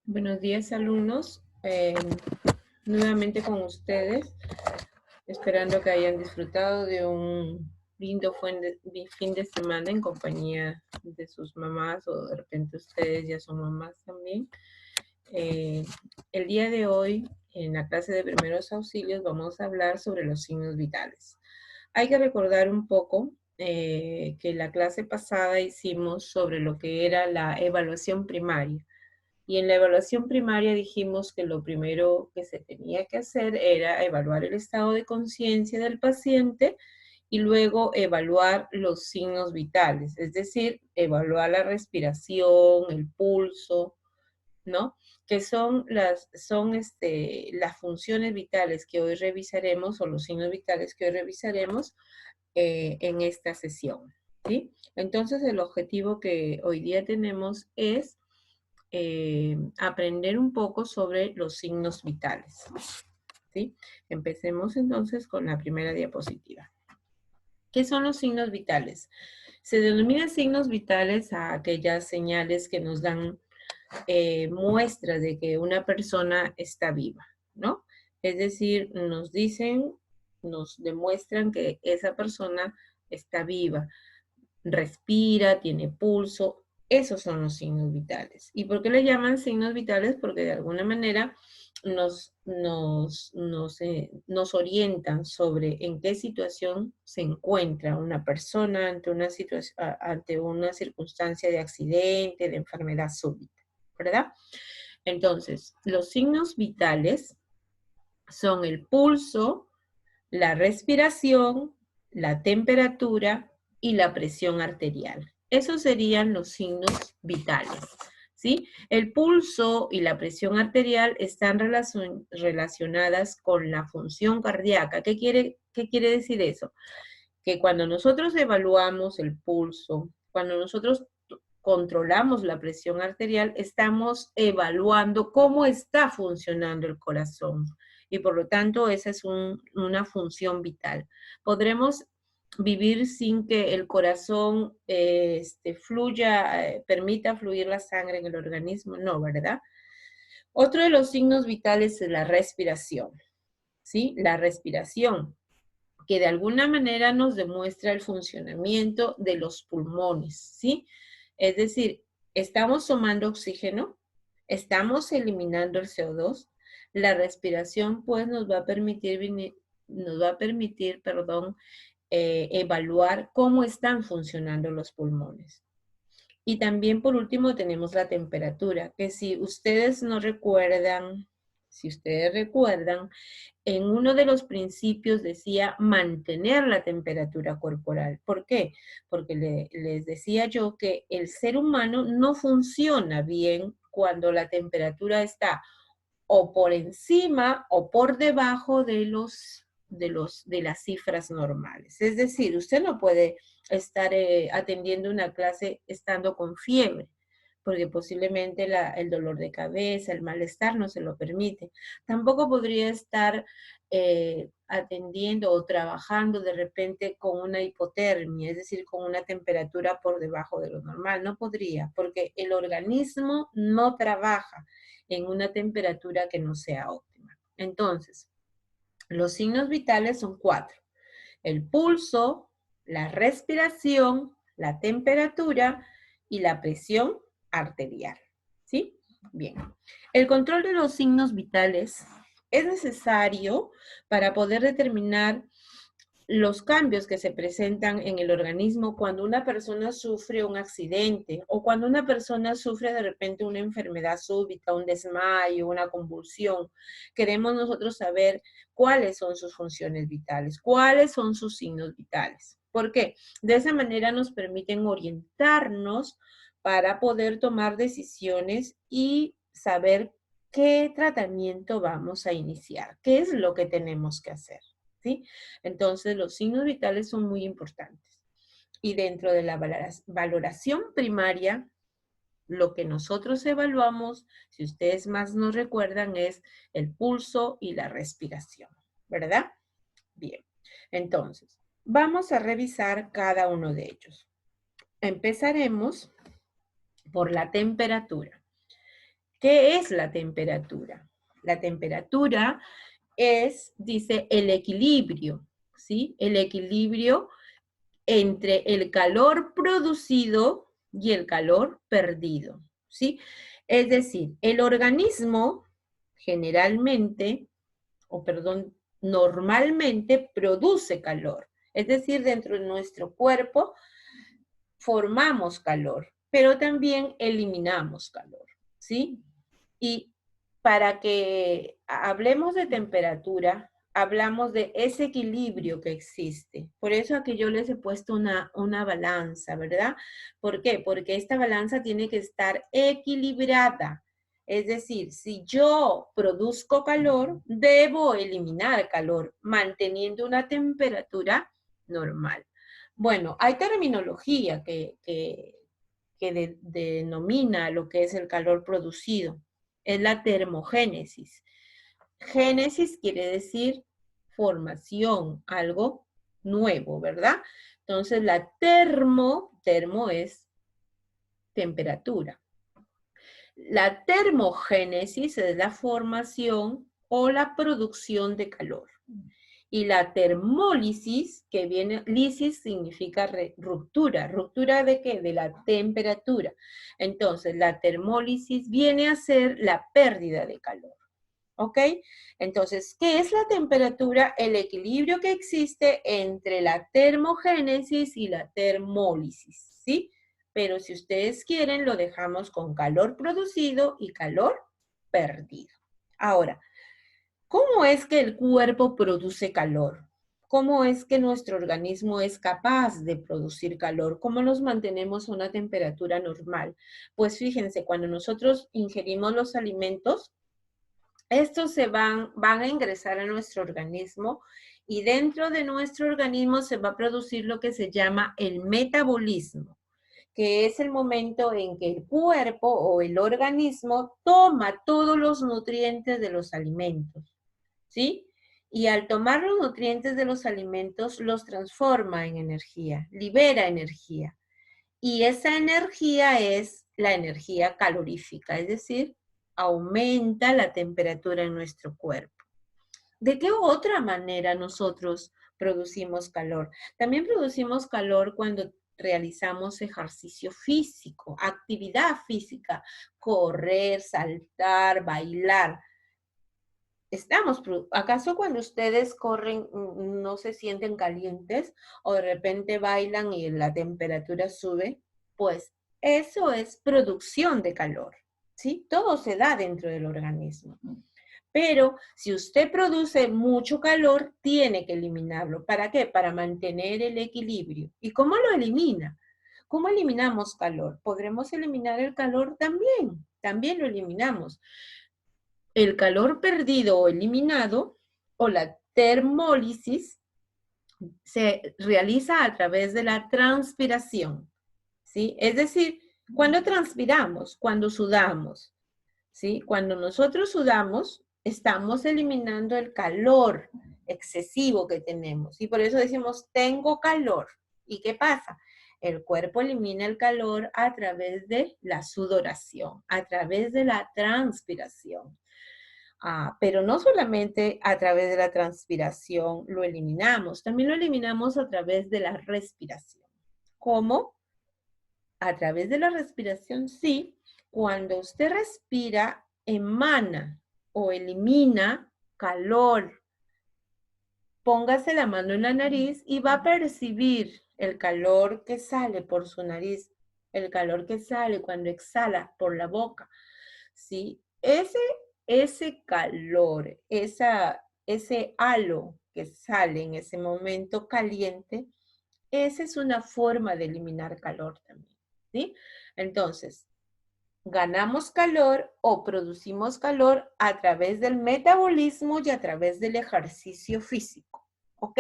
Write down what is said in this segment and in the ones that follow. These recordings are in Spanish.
Buenos días, alumnos. Nuevamente con ustedes, esperando que hayan disfrutado de un lindo fin de semana en compañía de sus mamás, o de repente ustedes ya son mamás también. El día de hoy, en la clase de primeros auxilios, vamos a hablar sobre los signos vitales. Hay que recordar un poco que la clase pasada hicimos sobre lo que era la evaluación primaria. Y en la evaluación primaria dijimos que lo primero que se tenía que hacer era evaluar el estado de conciencia del paciente y luego evaluar los signos vitales, es decir, evaluar la respiración, el pulso, ¿no? Que son las funciones vitales que hoy revisaremos, o los signos vitales que hoy revisaremos en esta sesión, ¿sí? Entonces, el objetivo que hoy día tenemos es aprender un poco sobre los signos vitales, ¿sí? Empecemos entonces con la primera diapositiva. ¿Qué son los signos vitales? Se denominan signos vitales a aquellas señales que nos dan muestras de que una persona está viva, ¿no? Es decir, nos dicen, nos demuestran que esa persona está viva, respira, tiene pulso. Esos son los signos vitales. ¿Y por qué le llaman signos vitales? Porque de alguna manera nos orientan sobre en qué situación se encuentra una persona ante una circunstancia de accidente, de enfermedad súbita, ¿verdad? Entonces, los signos vitales son el pulso, la respiración, la temperatura y la presión arterial. Esos serían los signos vitales, ¿sí? El pulso y la presión arterial están relacionadas con la función cardíaca. ¿Qué quiere decir eso? Que cuando nosotros evaluamos el pulso, cuando nosotros controlamos la presión arterial, estamos evaluando cómo está funcionando el corazón. Y por lo tanto, esa es una función vital. Podremos vivir sin que el corazón permita fluir la sangre en el organismo. No, ¿verdad? Otro de los signos vitales es la respiración, ¿sí? La respiración, que de alguna manera nos demuestra el funcionamiento de los pulmones, ¿sí? Es decir, estamos tomando oxígeno, estamos eliminando el CO2, la respiración pues nos va a permitir, evaluar cómo están funcionando los pulmones. Y también por último tenemos la temperatura, que si ustedes recuerdan, en uno de los principios decía mantener la temperatura corporal. ¿Por qué? Porque les decía yo que el ser humano no funciona bien cuando la temperatura está o por encima o por debajo de las cifras normales. Es decir, usted no puede estar atendiendo una clase estando con fiebre, porque posiblemente el dolor de cabeza, el malestar no se lo permite. Tampoco podría estar atendiendo o trabajando de repente con una hipotermia, es decir, con una temperatura por debajo de lo normal. No podría, porque el organismo no trabaja en una temperatura que no sea óptima. Entonces, los signos vitales son 4. El pulso, la respiración, la temperatura y la presión arterial. ¿Sí? Bien. El control de los signos vitales es necesario para poder determinar los cambios que se presentan en el organismo cuando una persona sufre un accidente o cuando una persona sufre de repente una enfermedad súbita, un desmayo, una convulsión. Queremos nosotros saber cuáles son sus funciones vitales, cuáles son sus signos vitales. ¿Por qué? De esa manera nos permiten orientarnos para poder tomar decisiones y saber qué tratamiento vamos a iniciar, qué es lo que tenemos que hacer. ¿Sí? Entonces, los signos vitales son muy importantes. Y dentro de la valoración primaria, lo que nosotros evaluamos, si ustedes más nos recuerdan, es el pulso y la respiración, ¿verdad? Bien, entonces, vamos a revisar cada uno de ellos. Empezaremos por la temperatura. ¿Qué es la temperatura? La temperatura es, dice, el equilibrio, ¿sí? El equilibrio entre el calor producido y el calor perdido, ¿sí? Es decir, el organismo generalmente, o perdón, normalmente produce calor. Es decir, dentro de nuestro cuerpo formamos calor, pero también eliminamos calor, ¿sí? Y para que hablemos de temperatura, hablamos de ese equilibrio que existe. Por eso aquí yo les he puesto una balanza, ¿verdad? ¿Por qué? Porque esta balanza tiene que estar equilibrada. Es decir, si yo produzco calor, debo eliminar calor, manteniendo una temperatura normal. Bueno, hay terminología que denomina lo que es el calor producido. Es la termogénesis. Génesis quiere decir formación, algo nuevo, ¿verdad? Entonces la termo es temperatura. La termogénesis es la formación o la producción de calor. Y la termólisis, que viene, lisis significa ruptura. ¿Ruptura de qué? De la temperatura. Entonces, la termólisis viene a ser la pérdida de calor. ¿Ok? Entonces, ¿qué es la temperatura? El equilibrio que existe entre la termogénesis y la termólisis, ¿sí? Pero si ustedes quieren, lo dejamos con calor producido y calor perdido. Ahora, ¿cómo es que el cuerpo produce calor? ¿Cómo es que nuestro organismo es capaz de producir calor? ¿Cómo nos mantenemos a una temperatura normal? Pues fíjense, cuando nosotros ingerimos los alimentos, estos van a ingresar a nuestro organismo y dentro de nuestro organismo se va a producir lo que se llama el metabolismo, que es el momento en que el cuerpo o el organismo toma todos los nutrientes de los alimentos, ¿sí? Y al tomar los nutrientes de los alimentos, los transforma en energía, libera energía. Y esa energía es la energía calorífica, es decir, aumenta la temperatura en nuestro cuerpo. ¿De qué otra manera nosotros producimos calor? También producimos calor cuando realizamos ejercicio físico, actividad física, correr, saltar, bailar. ¿Acaso cuando ustedes corren no se sienten calientes o de repente bailan y la temperatura sube? Pues eso es producción de calor, ¿sí? Todo se da dentro del organismo. Pero si usted produce mucho calor, tiene que eliminarlo. ¿Para qué? Para mantener el equilibrio. ¿Y cómo lo elimina? ¿Cómo eliminamos calor? ¿Podremos eliminar el calor también? También lo eliminamos. El calor perdido o eliminado o la termólisis se realiza a través de la transpiración, ¿sí? Es decir, cuando transpiramos, cuando sudamos, ¿sí? Cuando nosotros sudamos, estamos eliminando el calor excesivo que tenemos y por eso decimos, tengo calor. ¿Y qué pasa? El cuerpo elimina el calor a través de la sudoración, a través de la transpiración. Pero no solamente a través de la transpiración lo eliminamos, también lo eliminamos a través de la respiración. ¿Cómo? A través de la respiración, sí. Cuando usted respira, emana o elimina calor. Póngase la mano en la nariz y va a percibir el calor que sale por su nariz, el calor que sale cuando exhala por la boca, ¿sí? Ese calor, ese halo que sale en ese momento caliente, esa es una forma de eliminar calor también, ¿sí? Entonces, ganamos calor o producimos calor a través del metabolismo y a través del ejercicio físico, ¿ok?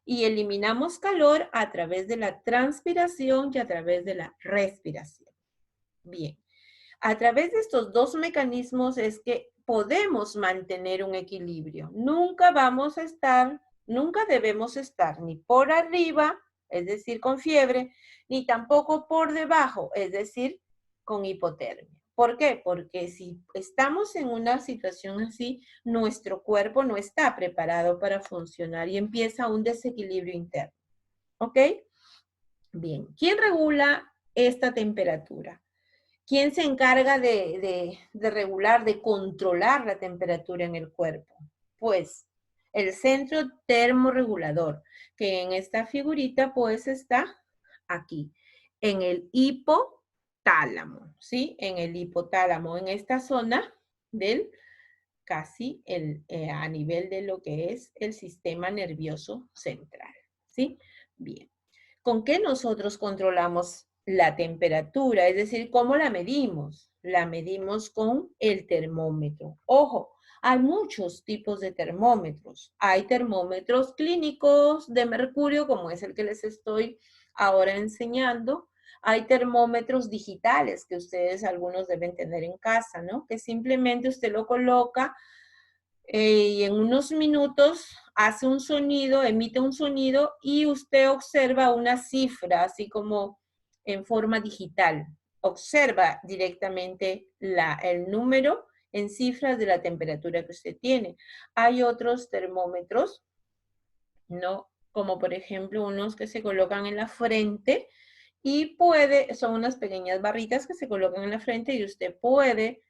Y eliminamos calor a través de la transpiración y a través de la respiración. Bien, a través de estos dos mecanismos es que podemos mantener un equilibrio. Nunca debemos estar ni por arriba, es decir, con fiebre, ni tampoco por debajo, es decir, con hipotermia. ¿Por qué? Porque si estamos en una situación así, nuestro cuerpo no está preparado para funcionar y empieza un desequilibrio interno. ¿Ok? Bien. ¿Quién regula esta temperatura? ¿Quién se encarga de regular, de controlar la temperatura en el cuerpo? Pues el centro termorregulador, que en esta figurita pues está aquí, en el hipotálamo, ¿sí? En el hipotálamo, en esta zona del a nivel de lo que es el sistema nervioso central, ¿sí? Bien. ¿Con qué nosotros controlamos la temperatura? Es decir, ¿cómo la medimos? La medimos con el termómetro. Ojo, hay muchos tipos de termómetros. Hay termómetros clínicos de mercurio, como es el que les estoy ahora enseñando. Hay termómetros digitales que ustedes algunos deben tener en casa, ¿no? Que simplemente usted lo coloca y en unos minutos hace un sonido, emite un sonido y usted observa una cifra, así como en forma digital. Observa directamente el número en cifras de la temperatura que usted tiene. Hay otros termómetros, ¿no? Como por ejemplo unos que se colocan en la frente y son unas pequeñas barritas que se colocan en la frente y usted puede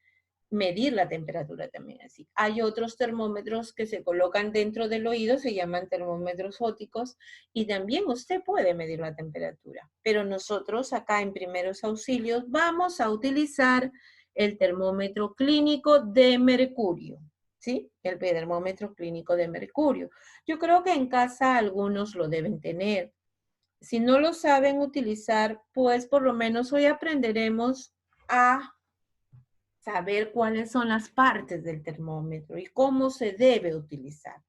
medir la temperatura también así. Hay otros termómetros que se colocan dentro del oído, se llaman termómetros ópticos, y también usted puede medir la temperatura. Pero nosotros acá en primeros auxilios vamos a utilizar el termómetro clínico de mercurio, ¿sí? El termómetro clínico de mercurio. Yo creo que en casa algunos lo deben tener. Si no lo saben utilizar, pues por lo menos hoy aprenderemos a saber cuáles son las partes del termómetro y cómo se debe utilizar.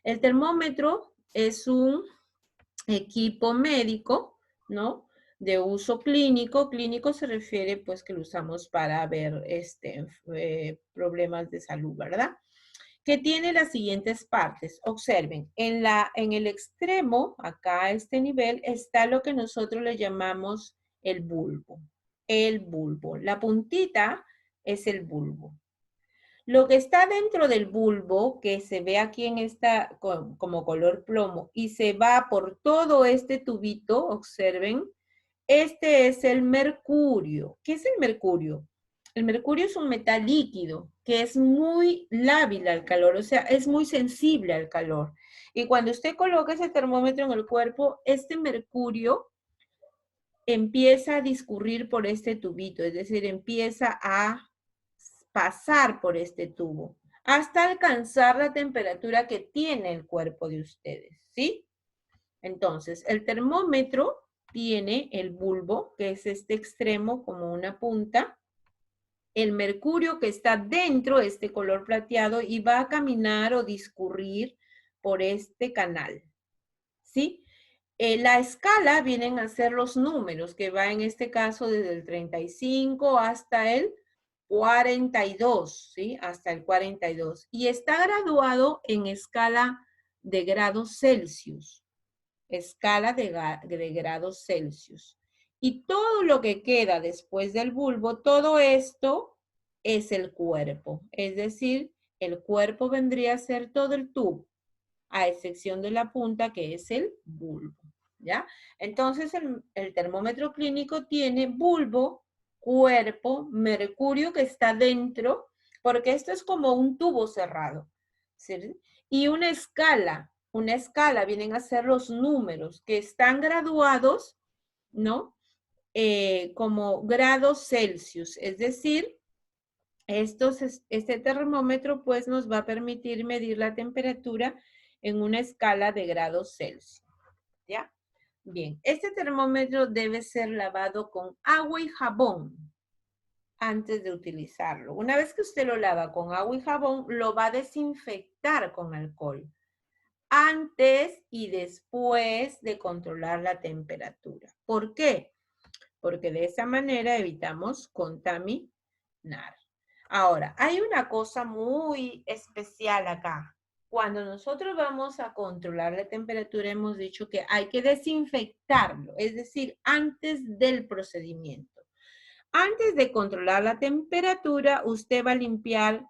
El termómetro es un equipo médico, ¿no? De uso clínico. Clínico se refiere, pues, que lo usamos para ver problemas de salud, ¿verdad? Que tiene las siguientes partes. Observen, en el extremo, acá a este nivel, está lo que nosotros le llamamos el bulbo. El bulbo. La puntita es el bulbo. Lo que está dentro del bulbo, que se ve aquí en esta como color plomo, y se va por todo este tubito, observen, este es el mercurio. ¿Qué es el mercurio? El mercurio es un metal líquido que es muy lábil al calor, o sea, es muy sensible al calor. Y cuando usted coloca ese termómetro en el cuerpo, este mercurio empieza a discurrir por este tubito, es decir, empieza a pasar por este tubo hasta alcanzar la temperatura que tiene el cuerpo de ustedes, ¿sí? Entonces, el termómetro tiene el bulbo, que es este extremo como una punta, el mercurio que está dentro, este color plateado, y va a caminar o discurrir por este canal, ¿sí? La escala vienen a ser los números, que va en este caso desde el 35 hasta el 42, ¿sí? Hasta el 42. Y está graduado en escala de grados Celsius. Escala de grados Celsius. Y todo lo que queda después del bulbo, todo esto es el cuerpo. Es decir, el cuerpo vendría a ser todo el tubo, a excepción de la punta que es el bulbo, ¿ya? Entonces el termómetro clínico tiene bulbo, cuerpo, mercurio que está dentro, porque esto es como un tubo cerrado, ¿sí? Y una escala vienen a ser los números que están graduados, ¿no? Como grados Celsius, es decir, este termómetro pues nos va a permitir medir la temperatura en una escala de grados Celsius, ¿ya? Bien, este termómetro debe ser lavado con agua y jabón antes de utilizarlo. Una vez que usted lo lava con agua y jabón, lo va a desinfectar con alcohol antes y después de controlar la temperatura. ¿Por qué? Porque de esa manera evitamos contaminar. Ahora, hay una cosa muy especial acá. Cuando nosotros vamos a controlar la temperatura, hemos dicho que hay que desinfectarlo, es decir, antes del procedimiento. Antes de controlar la temperatura, usted va a limpiar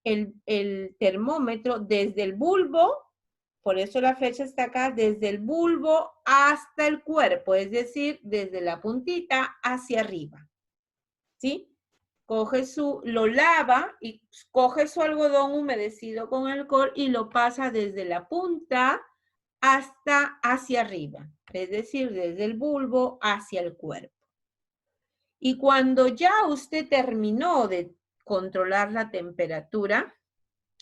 el termómetro desde el bulbo, por eso la flecha está acá, desde el bulbo hasta el cuerpo, es decir, desde la puntita hacia arriba, ¿sí? Lo lava y coge su algodón humedecido con alcohol y lo pasa desde la punta hasta hacia arriba, es decir, desde el bulbo hacia el cuerpo. Y cuando ya usted terminó de controlar la temperatura,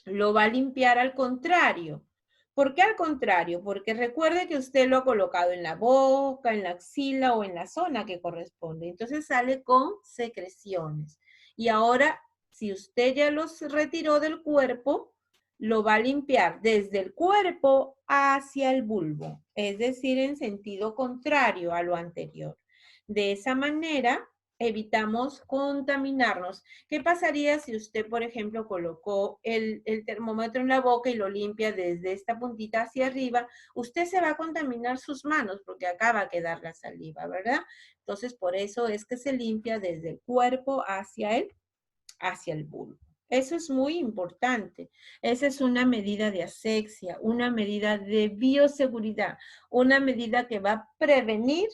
lo va a limpiar al contrario. ¿Por qué al contrario? Porque recuerde que usted lo ha colocado en la boca, en la axila o en la zona que corresponde. Entonces sale con secreciones. Y ahora, si usted ya los retiró del cuerpo, lo va a limpiar desde el cuerpo hacia el bulbo, es decir, en sentido contrario a lo anterior. De esa manera, evitamos contaminarnos. ¿Qué pasaría si usted, por ejemplo, colocó el termómetro en la boca y lo limpia desde esta puntita hacia arriba? Usted se va a contaminar sus manos porque acá va a quedar la saliva, ¿verdad? Entonces, por eso es que se limpia desde el cuerpo hacia el bulbo. Eso es muy importante. Esa es una medida de asepsia, una medida de bioseguridad, una medida que va a prevenir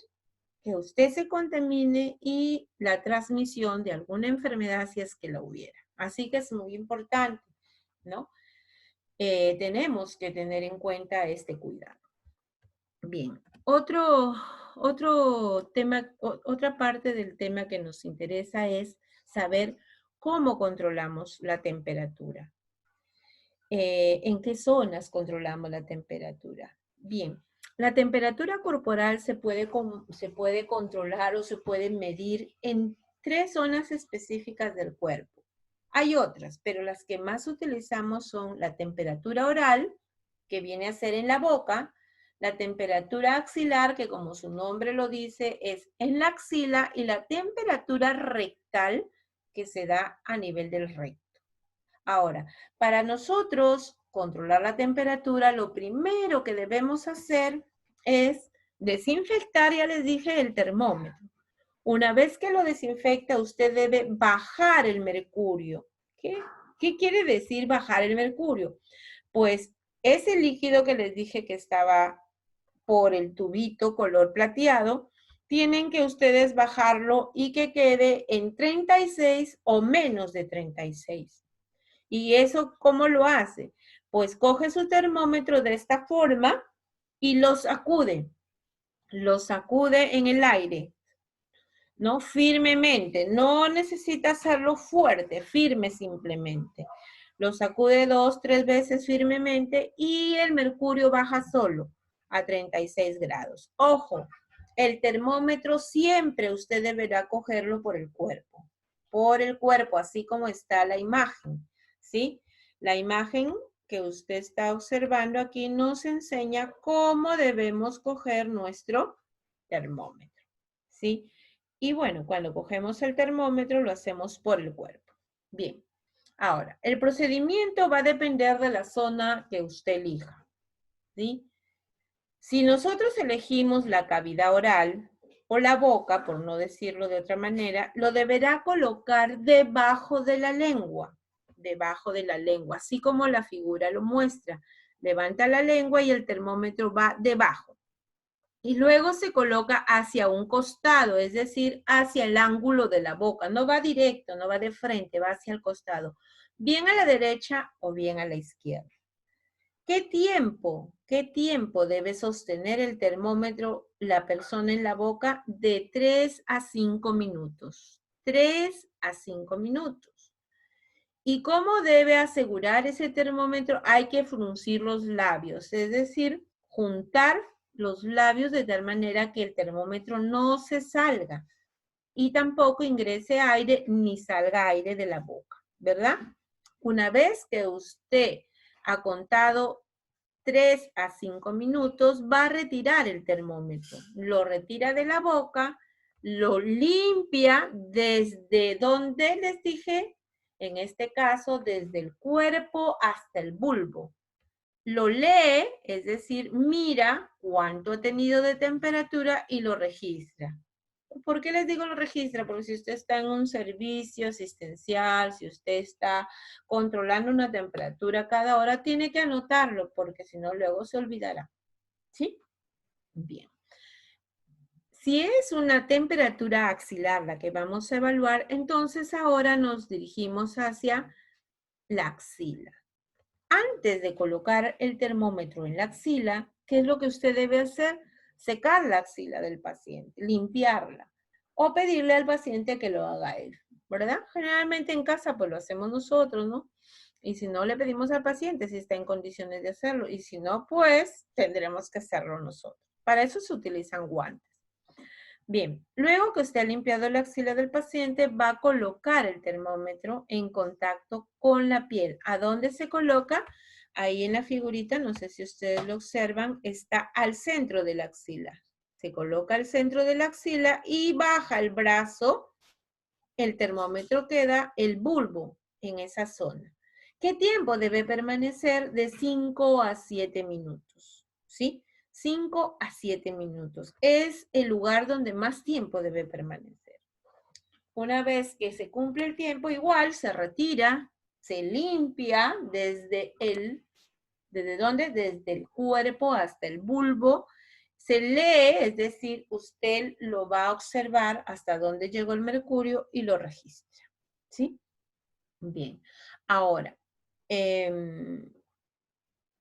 que usted se contamine y la transmisión de alguna enfermedad si es que la hubiera. Así que es muy importante, ¿no? Tenemos que tener en cuenta este cuidado. Bien, otro tema, otra parte del tema que nos interesa es saber cómo controlamos la temperatura. ¿En qué zonas controlamos la temperatura? Bien, la temperatura corporal se puede controlar o se puede medir en 3 zonas específicas del cuerpo. Hay otras, pero las que más utilizamos son la temperatura oral, que viene a ser en la boca, la temperatura axilar, que como su nombre lo dice, es en la axila, y la temperatura rectal, que se da a nivel del recto. Ahora, para nosotros controlar la temperatura, lo primero que debemos hacer es desinfectar, ya les dije, el termómetro. Una vez que lo desinfecta, usted debe bajar el mercurio. ¿Qué quiere decir bajar el mercurio? Pues ese líquido que les dije que estaba por el tubito color plateado, tienen que ustedes bajarlo y que quede en 36 o menos de 36. ¿Y eso cómo lo hace? Pues coge su termómetro de esta forma y lo sacude en el aire, ¿no? Firmemente, no necesita hacerlo fuerte, firme simplemente. Lo sacude 2, 3 veces firmemente y el mercurio baja solo a 36 grados. Ojo, el termómetro siempre usted deberá cogerlo por el cuerpo, así como está la imagen, ¿sí? La imagen que usted está observando aquí nos enseña cómo debemos coger nuestro termómetro, ¿sí? Y bueno, cuando cogemos el termómetro lo hacemos por el cuerpo. Bien, ahora, el procedimiento va a depender de la zona que usted elija, ¿sí? Si nosotros elegimos la cavidad oral o la boca, por no decirlo de otra manera, lo deberá colocar debajo de la lengua, así como la figura lo muestra. Levanta la lengua y el termómetro va debajo. Y luego se coloca hacia un costado, es decir, hacia el ángulo de la boca. No va directo, no va de frente, va hacia el costado. Bien a la derecha o bien a la izquierda. ¿Qué tiempo debe sostener el termómetro la persona en la boca? De 3 a 5 minutos. 3 a 5 minutos. ¿Y cómo debe asegurar ese termómetro? Hay que fruncir los labios, es decir, juntar los labios de tal manera que el termómetro no se salga y tampoco ingrese aire ni salga aire de la boca, ¿verdad? Una vez que usted ha contado 3 a 5 minutos, va a retirar el termómetro. Lo retira de la boca, lo limpia desde donde les dije, en este caso, desde el cuerpo hasta el bulbo. Lo lee, es decir, mira cuánto ha tenido de temperatura y lo registra. ¿Por qué les digo lo registra? Porque si usted está en un servicio asistencial, si usted está controlando una temperatura cada hora, tiene que anotarlo, porque si no, luego se olvidará. ¿Sí? Bien. Si es una temperatura axilar la que vamos a evaluar, entonces ahora nos dirigimos hacia la axila. Antes de colocar el termómetro en la axila, ¿qué es lo que usted debe hacer? Secar la axila del paciente, limpiarla o pedirle al paciente que lo haga él, ¿verdad? Generalmente en casa pues lo hacemos nosotros, ¿no? Y si no, le pedimos al paciente si está en condiciones de hacerlo. Y si no, pues tendremos que hacerlo nosotros. Para eso se utilizan guantes. Bien, luego que usted ha limpiado la axila del paciente, va a colocar el termómetro en contacto con la piel. ¿A dónde se coloca? Ahí en la figurita, no sé si ustedes lo observan, está al centro de la axila. Se coloca al centro de la axila y baja el brazo, el termómetro queda el bulbo en esa zona. ¿Qué tiempo debe permanecer? De 5 a 7 minutos, ¿sí? 5 a 7 minutos. Es el lugar donde más tiempo debe permanecer. Una vez que se cumple el tiempo, igual se retira, se limpia ¿desde dónde? Desde el cuerpo hasta el bulbo. Se lee, es decir, usted lo va a observar hasta dónde llegó el mercurio y lo registra. ¿Sí? Bien. Ahora, en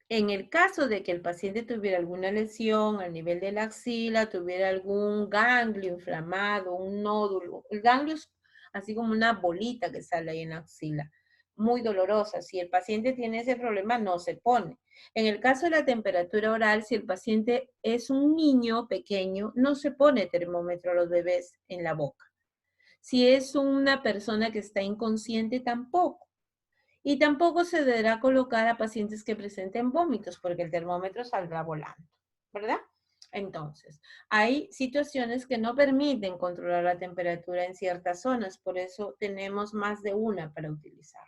el caso de que el paciente tuviera alguna lesión al nivel de la axila, tuviera algún ganglio inflamado, un nódulo, el ganglio es así como una bolita que sale ahí en la axila, muy dolorosa. Si el paciente tiene ese problema, no se pone. En el caso de la temperatura oral, si el paciente es un niño pequeño, no se pone termómetro a los bebés en la boca. Si es una persona que está inconsciente, tampoco. Y tampoco se deberá colocar a pacientes que presenten vómitos porque el termómetro saldrá volando, ¿verdad? Entonces, hay situaciones que no permiten controlar la temperatura en ciertas zonas, por eso tenemos más de una para utilizar.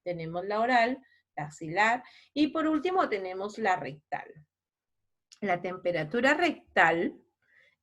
Tenemos la oral, la axilar y por último tenemos la rectal. La temperatura rectal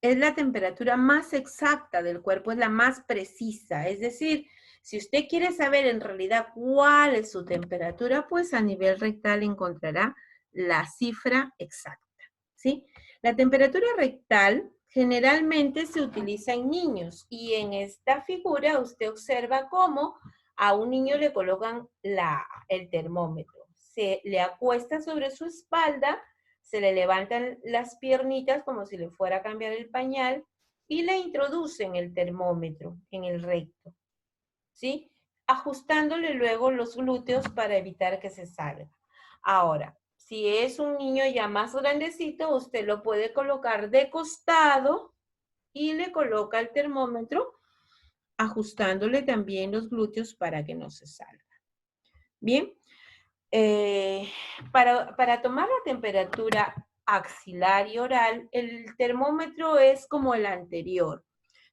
es la temperatura más exacta del cuerpo, es la más precisa, es decir, si usted quiere saber en realidad cuál es su temperatura, pues a nivel rectal encontrará la cifra exacta, ¿sí? La temperatura rectal generalmente se utiliza en niños y en esta figura usted observa cómo a un niño le colocan el termómetro. Se le acuesta sobre su espalda, se le levantan las piernitas como si le fuera a cambiar el pañal y le introducen el termómetro en el recto, ¿sí? Ajustándole luego los glúteos para evitar que se salga. Ahora, si es un niño ya más grandecito, usted lo puede colocar de costado y le coloca el termómetro ajustándole también los glúteos para que no se salga. Bien, para tomar la temperatura axilar y oral, el termómetro es como el anterior.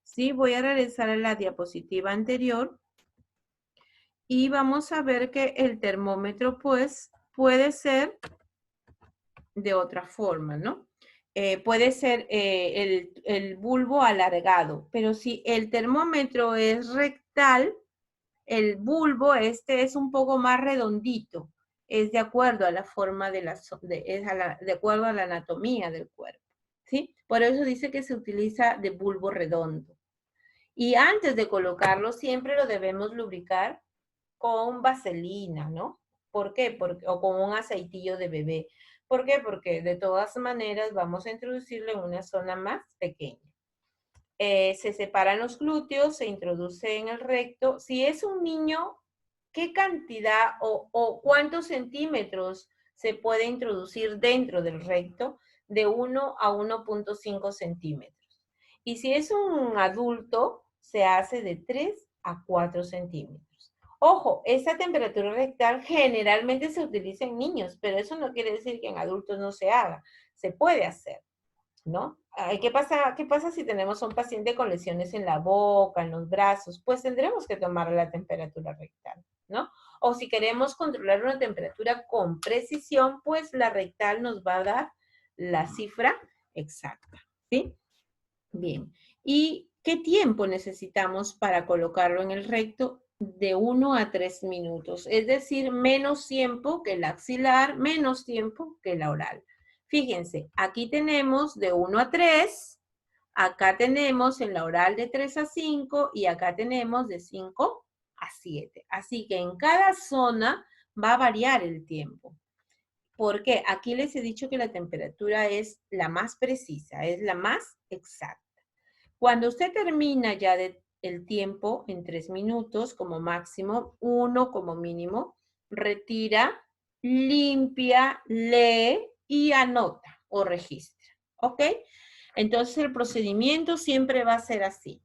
¿Sí? Voy a regresar a la diapositiva anterior y vamos a ver que el termómetro pues puede ser de otra forma, ¿no? Puede ser el bulbo alargado, pero si el termómetro es rectal, el bulbo este es un poco más redondito, es de acuerdo a la forma de acuerdo a la anatomía del cuerpo, ¿sí? Por eso dice que se utiliza de bulbo redondo. Y antes de colocarlo siempre lo debemos lubricar con vaselina, ¿no? ¿Por qué? O con un aceitillo de bebé. ¿Por qué? Porque de todas maneras vamos a introducirlo en una zona más pequeña. Se separan los glúteos, se introduce en el recto. Si es un niño, ¿qué cantidad o cuántos centímetros se puede introducir dentro del recto? De 1 a 1.5 centímetros. Y si es un adulto, se hace de 3 a 4 centímetros. Ojo, esta temperatura rectal generalmente se utiliza en niños, pero eso no quiere decir que en adultos no se haga. Se puede hacer, ¿no? ¿Qué pasa si tenemos un paciente con lesiones en la boca, en los brazos? Pues tendremos que tomar la temperatura rectal, ¿no? O si queremos controlar una temperatura con precisión, pues la rectal nos va a dar la cifra exacta, ¿sí? Bien. ¿Y ¿Qué tiempo necesitamos para colocarlo en el recto? De 1 a 3 minutos, es decir, menos tiempo que la axilar, menos tiempo que la oral. Fíjense, aquí tenemos de 1 a 3, acá tenemos en la oral de 3 a 5 y acá tenemos de 5 a 7. Así que en cada zona va a variar el tiempo. ¿Por qué? Aquí les he dicho que la temperatura es la más precisa, es la más exacta. Cuando usted termina ya el tiempo en 3 minutos como máximo, 1 como mínimo, retira, limpia, lee y anota o registra. ¿Ok? Entonces el procedimiento siempre va a ser así,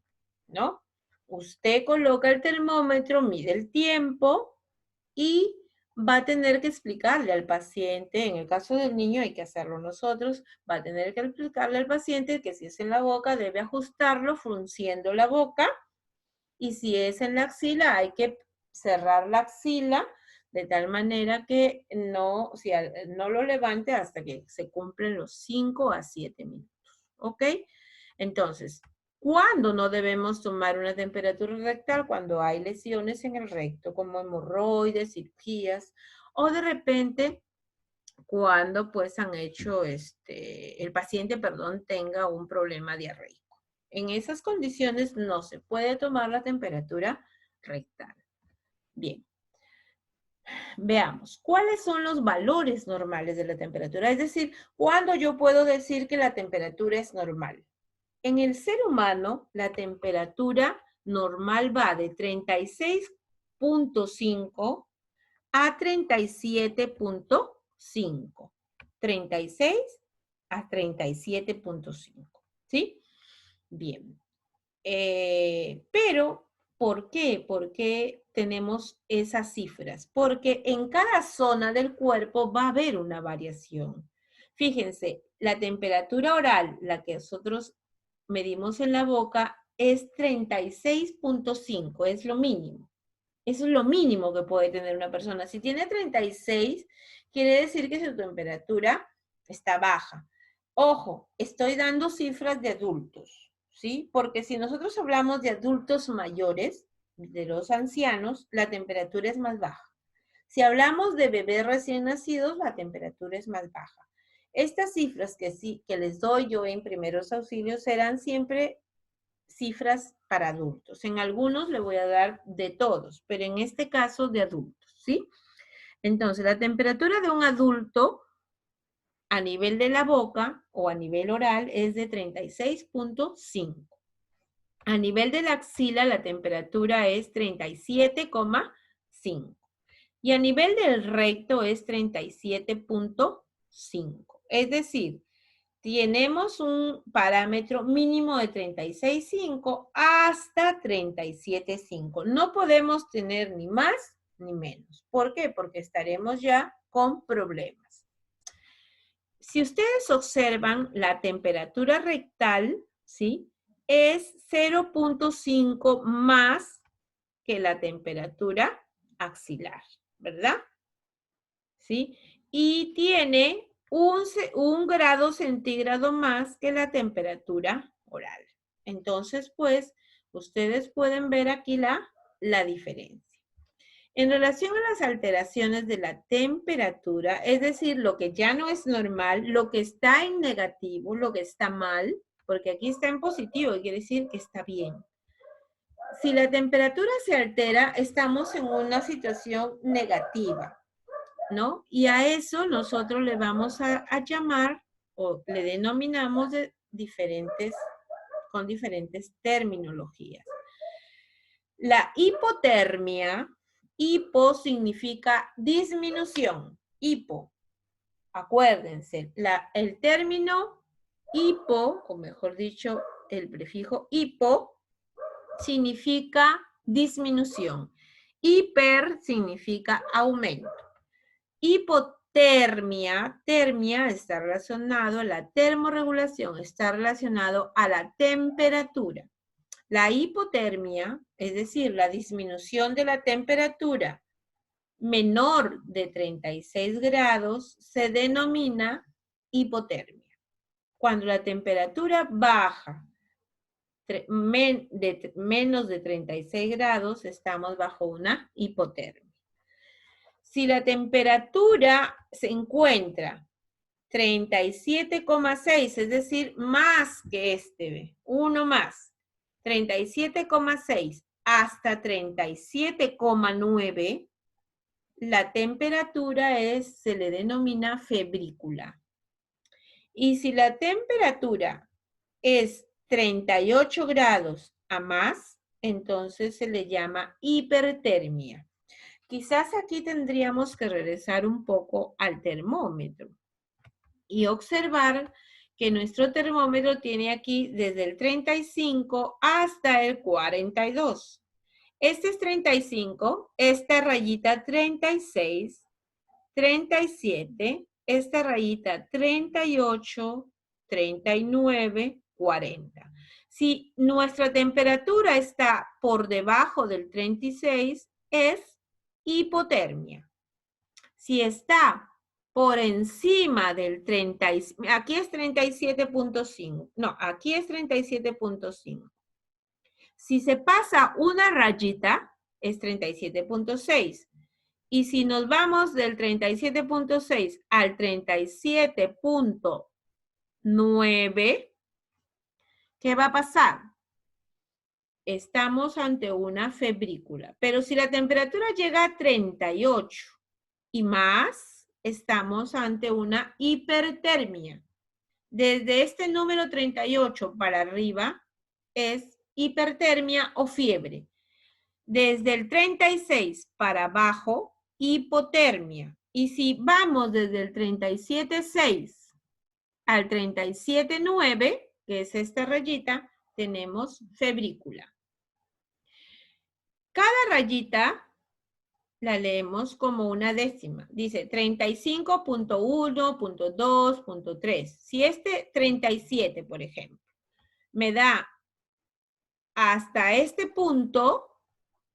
¿no? Usted coloca el termómetro, mide el tiempo y va a tener que explicarle al paciente, en el caso del niño hay que hacerlo nosotros, va a tener que explicarle al paciente que si es en la boca debe ajustarlo frunciendo la boca y si es en la axila hay que cerrar la axila de tal manera que no, no lo levante hasta que se cumplen los 5 a 7 minutos. ¿Ok? Entonces, ¿cuándo no debemos tomar una temperatura rectal? Cuando hay lesiones en el recto, como hemorroides, cirugías, o de repente cuando pues han hecho, el paciente, perdón, tenga un problema diarreico. En esas condiciones no se puede tomar la temperatura rectal. Bien. Veamos, ¿cuáles son los valores normales de la temperatura? Es decir, ¿cuándo yo puedo decir que la temperatura es normal? En el ser humano, la temperatura normal va de 36.5 a 37.5. 36 a 37.5. ¿Sí? Bien. Pero, ¿por qué? ¿Por qué tenemos esas cifras? Porque en cada zona del cuerpo va a haber una variación. Fíjense, la temperatura oral, la que nosotros medimos en la boca, es 36.5, es lo mínimo. Eso es lo mínimo que puede tener una persona. Si tiene 36, quiere decir que su temperatura está baja. Ojo, estoy dando cifras de adultos, ¿sí? Porque si nosotros hablamos de adultos mayores, de los ancianos, la temperatura es más baja. Si hablamos de bebés recién nacidos, la temperatura es más baja. Estas cifras que les doy yo en primeros auxilios serán siempre cifras para adultos. En algunos le voy a dar de todos, pero en este caso de adultos, ¿sí? Entonces, la temperatura de un adulto a nivel de la boca o a nivel oral es de 36.5. A nivel de la axila, la temperatura es 37,5. Y a nivel del recto es 37.5. Es decir, tenemos un parámetro mínimo de 36.5 hasta 37.5. No podemos tener ni más ni menos. ¿Por qué? Porque estaremos ya con problemas. Si ustedes observan, la temperatura rectal, ¿sí? Es 0.5 más que la temperatura axilar, ¿verdad? ¿Sí? Y tiene un grado centígrado más que la temperatura oral. Entonces, pues, ustedes pueden ver aquí la diferencia. En relación a las alteraciones de la temperatura, es decir, lo que ya no es normal, lo que está en negativo, lo que está mal, porque aquí está en positivo, quiere decir que está bien. Si la temperatura se altera, estamos en una situación negativa, ¿no? Y a eso nosotros le vamos a llamar o le denominamos con diferentes terminologías. La hipotermia, hipo significa disminución, hipo. Acuérdense, el término hipo, o mejor dicho, el prefijo hipo, significa disminución. Hiper significa aumento. Hipotermia, termia está relacionado a la termorregulación, está relacionado a la temperatura. La hipotermia, es decir, la disminución de la temperatura menor de 36 grados, se denomina hipotermia. Cuando la temperatura baja menos de 36 grados, estamos bajo una hipotermia. Si la temperatura se encuentra 37,6, es decir, más que este, uno más, 37,6 hasta 37,9, la temperatura se le denomina febrícula. Y si la temperatura es 38 grados a más, entonces se le llama hipertermia. Quizás aquí tendríamos que regresar un poco al termómetro y observar que nuestro termómetro tiene aquí desde el 35 hasta el 42. Este es 35, esta rayita 36, 37, esta rayita 38, 39, 40. Si nuestra temperatura está por debajo del 36, es hipotermia. Si está por encima del 30, aquí es 37.5, no, aquí es 37.5. Si se pasa una rayita, es 37.6. Y si nos vamos del 37.6 al 37.9, ¿qué va a pasar? Estamos ante una febrícula. Pero si la temperatura llega a 38 y más, estamos ante una hipertermia. Desde este número 38 para arriba es hipertermia o fiebre. Desde el 36 para abajo, hipotermia. Y si vamos desde el 37.6 al 37.9, que es esta rayita, tenemos febrícula. Cada rayita la leemos como una décima. Dice 35.1, .2, .3. Si este 37, por ejemplo, me da hasta este punto,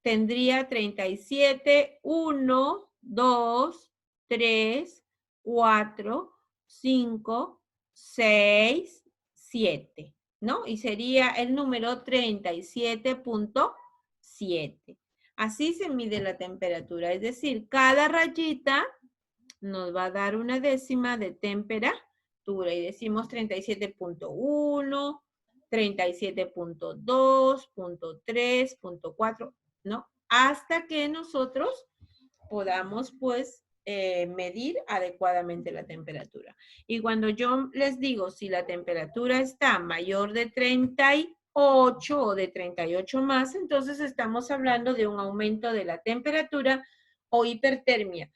tendría 37, 1, 2, 3, 4, 5, 6, 7, ¿no? Y sería el número 37.7. Así se mide la temperatura, es decir, cada rayita nos va a dar una décima de temperatura y decimos 37.1, 37.2, .3, .4, ¿no? Hasta que nosotros podamos, pues, medir adecuadamente la temperatura. Y cuando yo les digo si la temperatura está mayor de 38 o de 38 más, entonces estamos hablando de un aumento de la temperatura o hipertermia,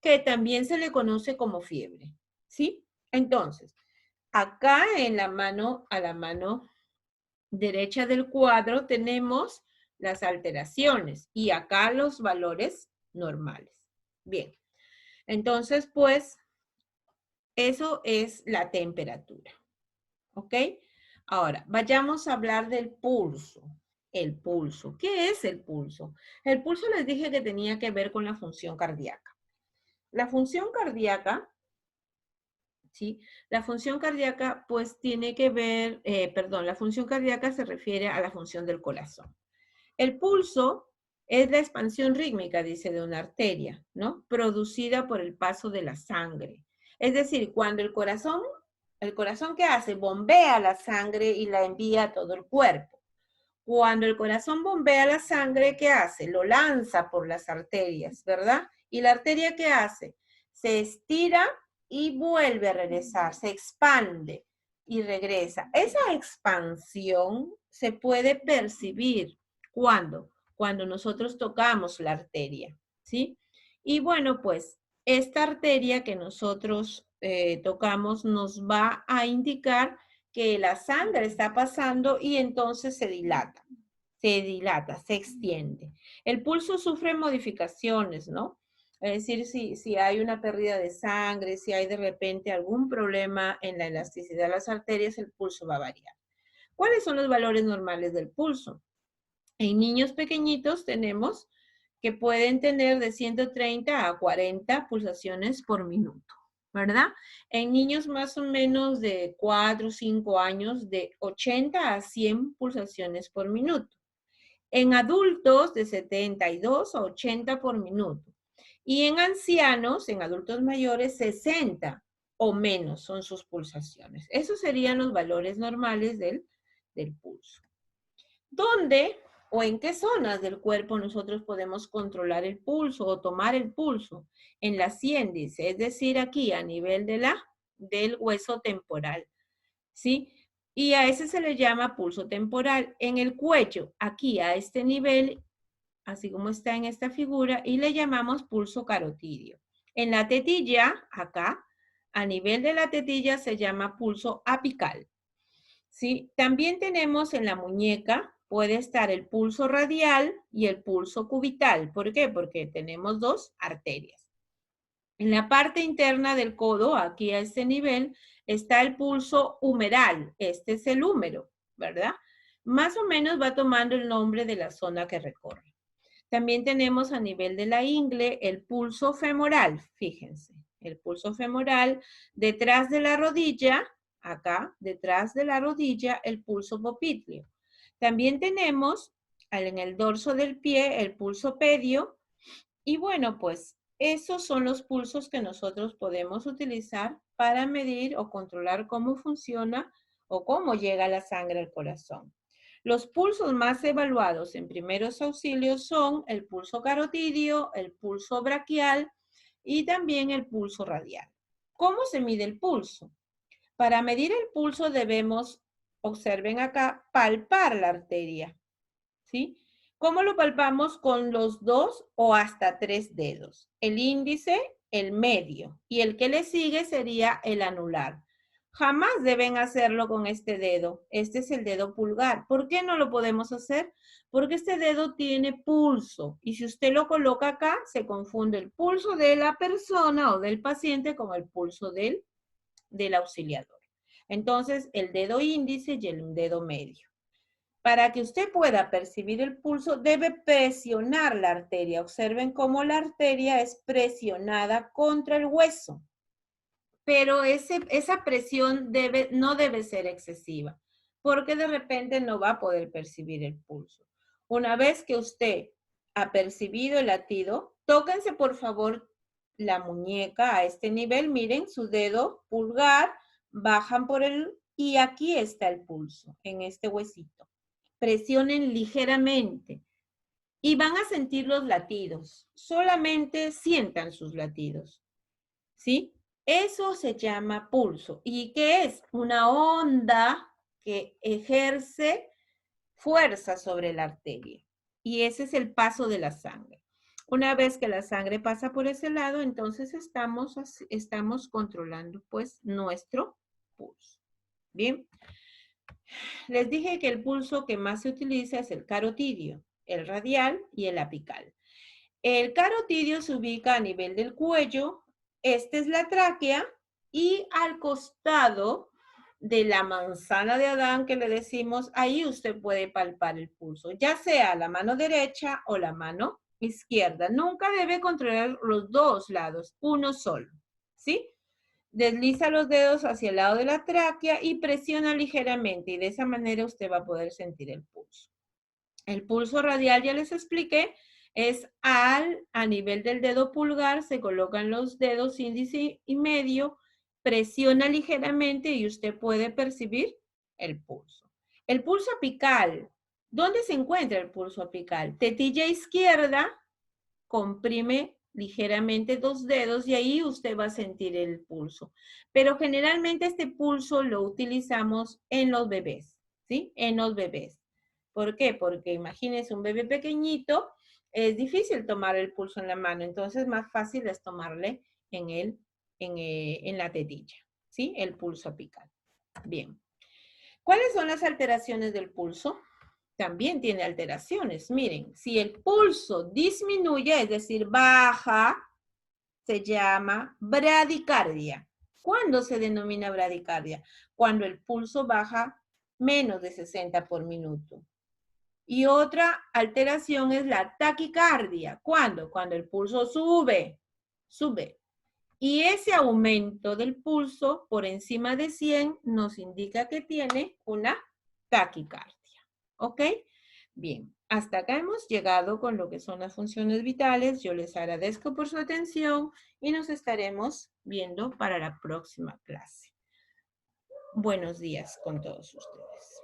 que también se le conoce como fiebre, ¿sí? Entonces, acá en la mano, a la mano derecha del cuadro tenemos las alteraciones y acá los valores normales. Bien, entonces pues eso es la temperatura, ¿ok? Ahora, vayamos a hablar del pulso. El pulso, ¿qué es el pulso? El pulso les dije que tenía que ver con la función cardíaca. La función cardíaca, ¿sí? La función cardíaca pues tiene que ver, la función cardíaca se refiere a la función del corazón. El pulso es la expansión rítmica, dice, de una arteria, ¿no? Producida por el paso de la sangre. Es decir, cuando el corazón ¿qué hace? Bombea la sangre y la envía a todo el cuerpo. Cuando el corazón bombea la sangre, ¿qué hace? Lo lanza por las arterias, ¿verdad? ¿Y la arteria qué hace? Se estira y vuelve a regresar, se expande y regresa. Esa expansión se puede percibir. ¿Cuándo? Cuando nosotros tocamos la arteria, ¿sí? Y bueno, pues esta arteria que nosotros tocamos nos va a indicar que la sangre está pasando y entonces se dilata, se extiende. El pulso sufre modificaciones, ¿no? Es decir, si hay una pérdida de sangre, si hay de repente algún problema en la elasticidad de las arterias, el pulso va a variar. ¿Cuáles son los valores normales del pulso? En niños pequeñitos tenemos que pueden tener de 130 a 40 pulsaciones por minuto. ¿verdad? En niños más o menos de 4 o 5 años, de 80 a 100 pulsaciones por minuto. En adultos, de 72 a 80 por minuto. Y en ancianos, en adultos mayores, 60 o menos son sus pulsaciones. Esos serían los valores normales del pulso. ¿Dónde o en qué zonas del cuerpo nosotros podemos controlar el pulso o tomar el pulso? En la sien, dice, es decir, aquí a nivel del hueso temporal, ¿sí? Y a ese se le llama pulso temporal. En el cuello, aquí a este nivel, así como está en esta figura, y le llamamos pulso carotidio. En la tetilla, acá, a nivel de la tetilla se llama pulso apical. ¿Sí? También tenemos en la muñeca, puede estar el pulso radial y el pulso cubital. ¿Por qué? Porque tenemos dos arterias. En la parte interna del codo, aquí a este nivel, está el pulso humeral. Este es el húmero, ¿verdad? Más o menos va tomando el nombre de la zona que recorre. También tenemos a nivel de la ingle el pulso femoral, fíjense. El pulso femoral detrás de la rodilla, acá, detrás de la rodilla, el pulso popliteo. También tenemos en el dorso del pie el pulso pedio. Y bueno, pues esos son los pulsos que nosotros podemos utilizar para medir o controlar cómo funciona o cómo llega la sangre al corazón. Los pulsos más evaluados en primeros auxilios son el pulso carotidio, el pulso braquial y también el pulso radial. ¿Cómo se mide el pulso? Para medir el pulso debemos, observen acá, palpar la arteria, ¿sí? ¿Cómo lo palpamos? Con los 2 o hasta 3 dedos. El índice, el medio, y el que le sigue sería el anular. Jamás deben hacerlo con este dedo. Este es el dedo pulgar. ¿Por qué no lo podemos hacer? Porque este dedo tiene pulso. Y si usted lo coloca acá, se confunde el pulso de la persona o del paciente con el pulso del auxiliador. Entonces, el dedo índice y el dedo medio. Para que usted pueda percibir el pulso, debe presionar la arteria. Observen cómo la arteria es presionada contra el hueso. Pero esa presión no debe ser excesiva, porque de repente no va a poder percibir el pulso. Una vez que usted ha percibido el latido, tóquense por favor la muñeca a este nivel. Miren su dedo pulgar, bajan por y aquí está el pulso, en este huesito. Presionen ligeramente y van a sentir los latidos. Solamente sientan sus latidos, ¿sí? Eso se llama pulso. ¿Y qué es? Una onda que ejerce fuerza sobre la arteria. Y ese es el paso de la sangre. Una vez que la sangre pasa por ese lado, entonces estamos controlando pues nuestro pulso. Bien. Les dije que el pulso que más se utiliza es el carotidio, el radial y el apical. El carotidio se ubica a nivel del cuello, esta es la tráquea, y al costado de la manzana de Adán que le decimos, ahí usted puede palpar el pulso, ya sea la mano derecha o la mano izquierda. Nunca debe controlar los dos lados, uno solo, ¿sí? Desliza los dedos hacia el lado de la tráquea y presiona ligeramente y de esa manera usted va a poder sentir el pulso. El pulso radial, ya les expliqué, es a nivel del dedo pulgar, se colocan los dedos índice y medio, presiona ligeramente y usted puede percibir el pulso. El pulso apical, ¿dónde se encuentra el pulso apical? Tetilla izquierda, comprime ligeramente 2 dedos y ahí usted va a sentir el pulso. Pero generalmente este pulso lo utilizamos en los bebés, ¿sí? En los bebés. ¿Por qué? Porque imagínense un bebé pequeñito, es difícil tomar el pulso en la mano, entonces más fácil es tomarle en la tetilla, ¿sí? El pulso apical. Bien. ¿Cuáles son las alteraciones del pulso? También tiene alteraciones. Miren, si el pulso disminuye, es decir, baja, se llama bradicardia. ¿Cuándo se denomina bradicardia? Cuando el pulso baja menos de 60 por minuto. Y otra alteración es la taquicardia. ¿Cuándo? Cuando el pulso sube. Y ese aumento del pulso por encima de 100 nos indica que tiene una taquicardia. ¿Ok? Bien, hasta acá hemos llegado con lo que son las funciones vitales. Yo les agradezco por su atención y nos estaremos viendo para la próxima clase. Buenos días con todos ustedes.